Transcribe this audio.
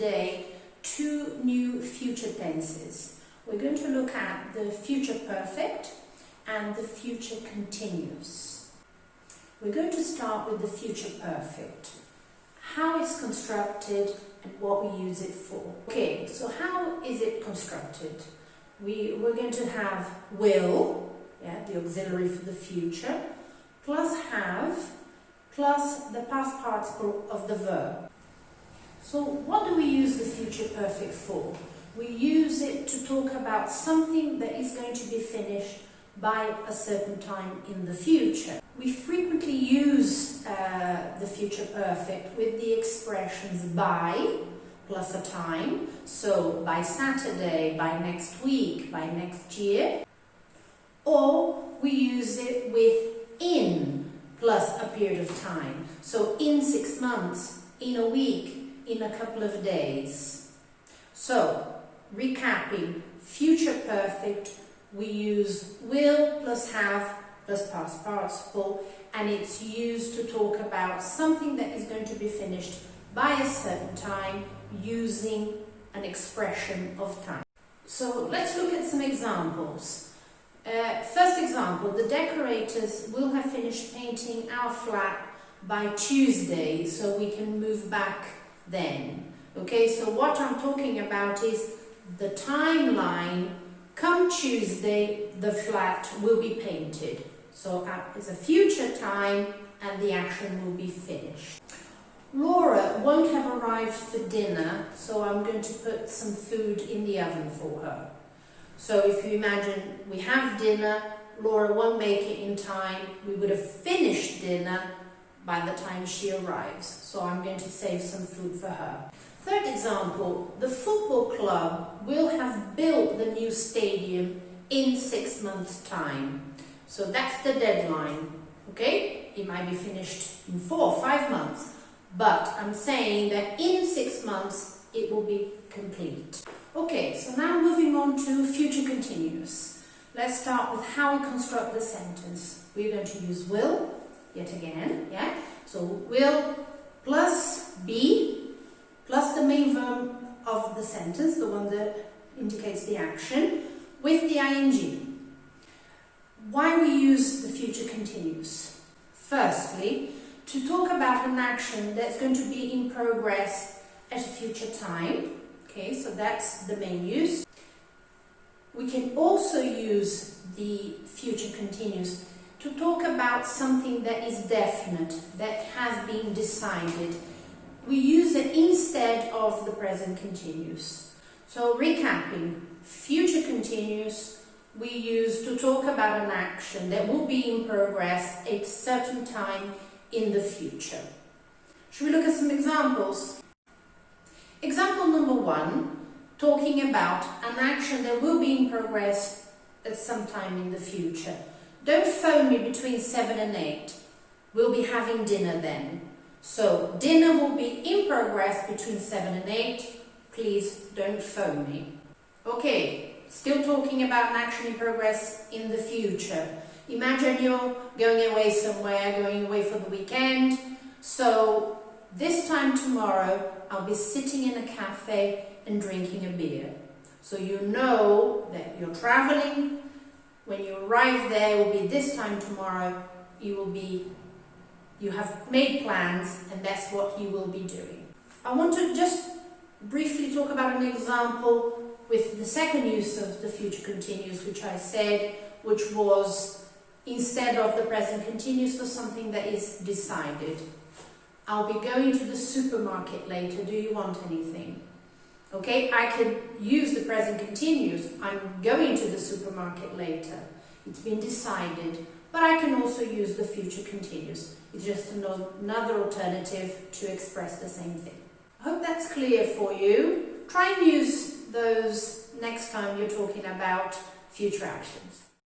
today two new future tenses. We're going to look at the future perfect and the future continuous. We're going to start with the future perfect. How it's constructed and what we use it for. Okay, so how is it constructed? We're going to have will, the auxiliary for the future, plus have, plus the past participle of the verb. So what do we use the future perfect for? We use it to talk about something that is going to be finished by a certain time in the future. We frequently use the future perfect with the expressions by plus a time. So by Saturday, by next week, by next year. Or we use it with in plus a period of time. So in 6 months, in a week, in a couple of days. So recapping, future perfect, we use will plus have plus past participle, and it's used to talk about something that is going to be finished by a certain time using an expression of time. So let's look at some examples. First example, the decorators will have finished painting our flat by Tuesday, so we can move back then. Okay, so what I'm talking about is the timeline. Come Tuesday, the flat will be painted. So it's a future time and the action will be finished. Laura won't have arrived for dinner, so I'm going to put some food in the oven for her. So if you imagine we have dinner, Laura won't make it in time, we would have finished dinner by the time she arrives. So I'm going to save some food for her. Third example, the football club will have built the new stadium in 6 months' time. So that's the deadline, okay? It might be finished in 4 or 5 months, but I'm saying that in 6 months it will be complete. Okay, so now moving on to future continuous. Let's start with how we construct the sentence. We're going to use will, yet again, So will plus be plus the main verb of the sentence, the one that indicates the action, with the ing. Why we use the future continuous? Firstly, to talk about an action that's going to be in progress at a future time. Okay, so that's the main use. We can also use the future continuous to talk about something that is definite, that has been decided. We use it instead of the present continuous. So recapping, future continuous we use to talk about an action that will be in progress at a certain time in the future. Should we look at some examples? Example number 1, talking about an action that will be in progress at some time in the future. Don't phone me between 7 and 8. We'll be having dinner then. So, dinner will be in progress between 7 and 8. Please don't phone me. Okay, still talking about an action in progress in the future. Imagine you're going away somewhere, going away for the weekend. So, this time tomorrow, I'll be sitting in a cafe and drinking a beer. So you know that you're traveling. When you arrive there, it will be this time tomorrow. You have made plans, and that's what you will be doing. I want to just briefly talk about an example with the second use of the future continuous, which I said, which was instead of the present continuous for something that is decided. I'll be going to the supermarket later. Do you want anything? Okay, I could use the present continuous. I'm going to the supermarket later. It's been decided. But I can also use the future continuous. It's just another alternative to express the same thing. I hope that's clear for you. Try and use those next time you're talking about future actions.